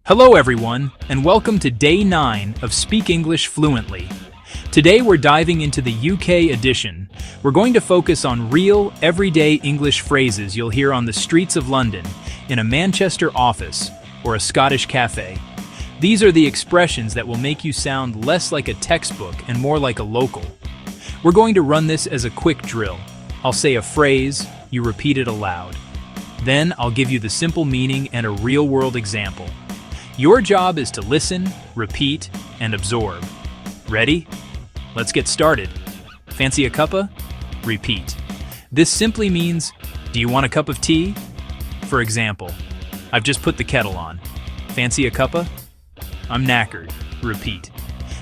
Hello everyone, and welcome to Day 9 of Speak English Fluently. Today we're diving into the UK edition. We're going to focus on real, everyday English phrases you'll hear on the streets of London, in a Manchester office, or a Scottish cafe. These are the expressions that will make you sound less like a textbook and more like a local. We're going to run this as a quick drill. I'll say a phrase, you repeat it aloud. Then I'll give you the simple meaning and a real-world example. Your job is to listen, repeat, and absorb. Ready? Let's get started. Fancy a cuppa? Repeat. This simply means, do you want a cup of tea? For example, I've just put the kettle on. Fancy a cuppa? I'm knackered. Repeat.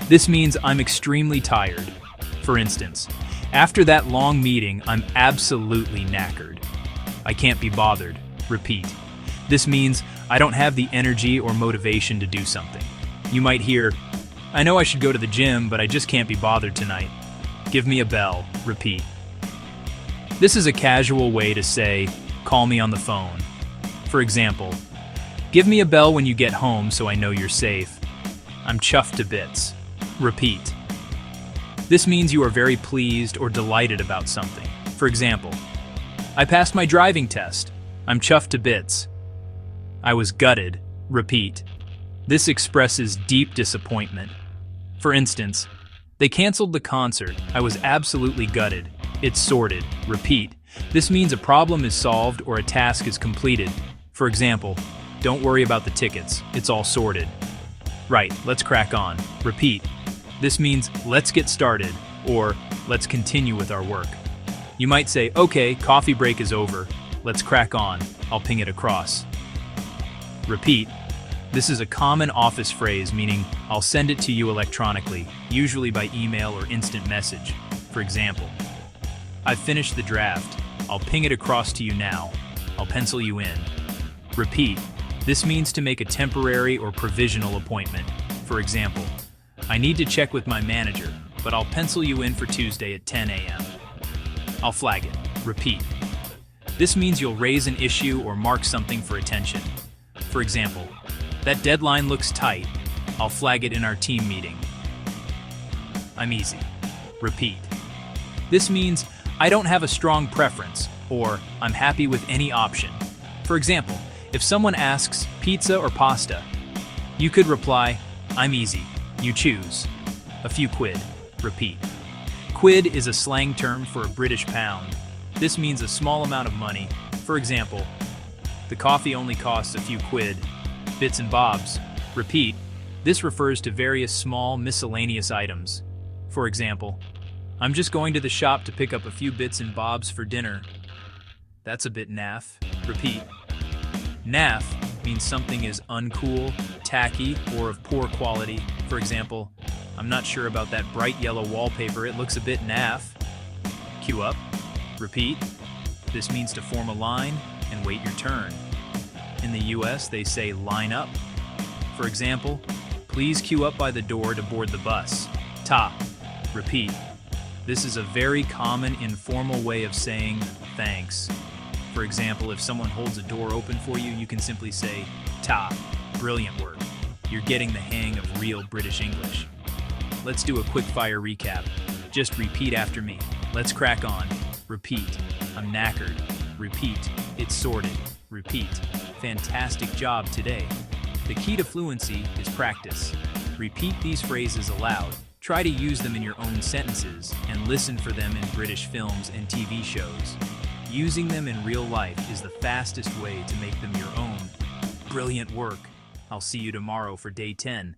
This means I'm extremely tired. For instance, after that long meeting, I'm absolutely knackered. I can't be bothered. Repeat. This means I don't have the energy or motivation to do something. You might hear, I know I should go to the gym, but I just can't be bothered tonight. Give me a bell. Repeat. This is a casual way to say, call me on the phone. For example, give me a bell when you get home so I know you're safe. I'm chuffed to bits. Repeat. This means you are very pleased or delighted about something. For example, I passed my driving test. I'm chuffed to bits. I was gutted. Repeat. This expresses deep disappointment. For instance, they canceled the concert. I was absolutely gutted. It's sorted. Repeat. This means a problem is solved or a task is completed. For example, don't worry about the tickets. It's all sorted. Right, let's crack on. Repeat. This means let's get started or let's continue with our work. You might say, okay, coffee break is over. Let's crack on. I'll ping it across. Repeat. This is a common office phrase meaning I'll send it to you electronically, usually by email or instant message. For example, I've finished the draft. I'll ping it across to you now. I'll pencil you in. Repeat. This means to make a temporary or provisional appointment. For example, I need to check with my manager, but I'll pencil you in for Tuesday at 10 a.m. I'll flag it. Repeat. This means you'll raise an issue or mark something for attention. For example, that deadline looks tight. I'll flag it in our team meeting. I'm easy. Repeat. This means I don't have a strong preference, or I'm happy with any option. For example, if someone asks pizza or pasta, you could reply, I'm easy. You choose. A few quid. Repeat. Quid is a slang term for a British pound. This means a small amount of money. For example, the coffee only costs a few quid. Bits and bobs. Repeat. This refers to various small miscellaneous items. For example, I'm just going to the shop to pick up a few bits and bobs for dinner. That's a bit naff. Repeat. Naff means something is uncool, tacky, or of poor quality. For example, I'm not sure about that bright yellow wallpaper. It looks a bit naff. Cue up. Repeat. This means to form a line and wait your turn. In the US, they say line up. For example, please queue up by the door to board the bus. Ta. Repeat. This is a very common informal way of saying thanks. For example, if someone holds a door open for you, you can simply say, ta. Brilliant work. You're getting the hang of real British English. Let's do a quick fire recap. Just repeat after me. Let's crack on. Repeat. I'm knackered. Repeat. It's sorted. Repeat. Fantastic job today. The key to fluency is practice. Repeat these phrases aloud. Try to use them in your own sentences and listen for them in British films and TV shows. Using them in real life is the fastest way to make them your own. Brilliant work. I'll see you tomorrow for Day 10.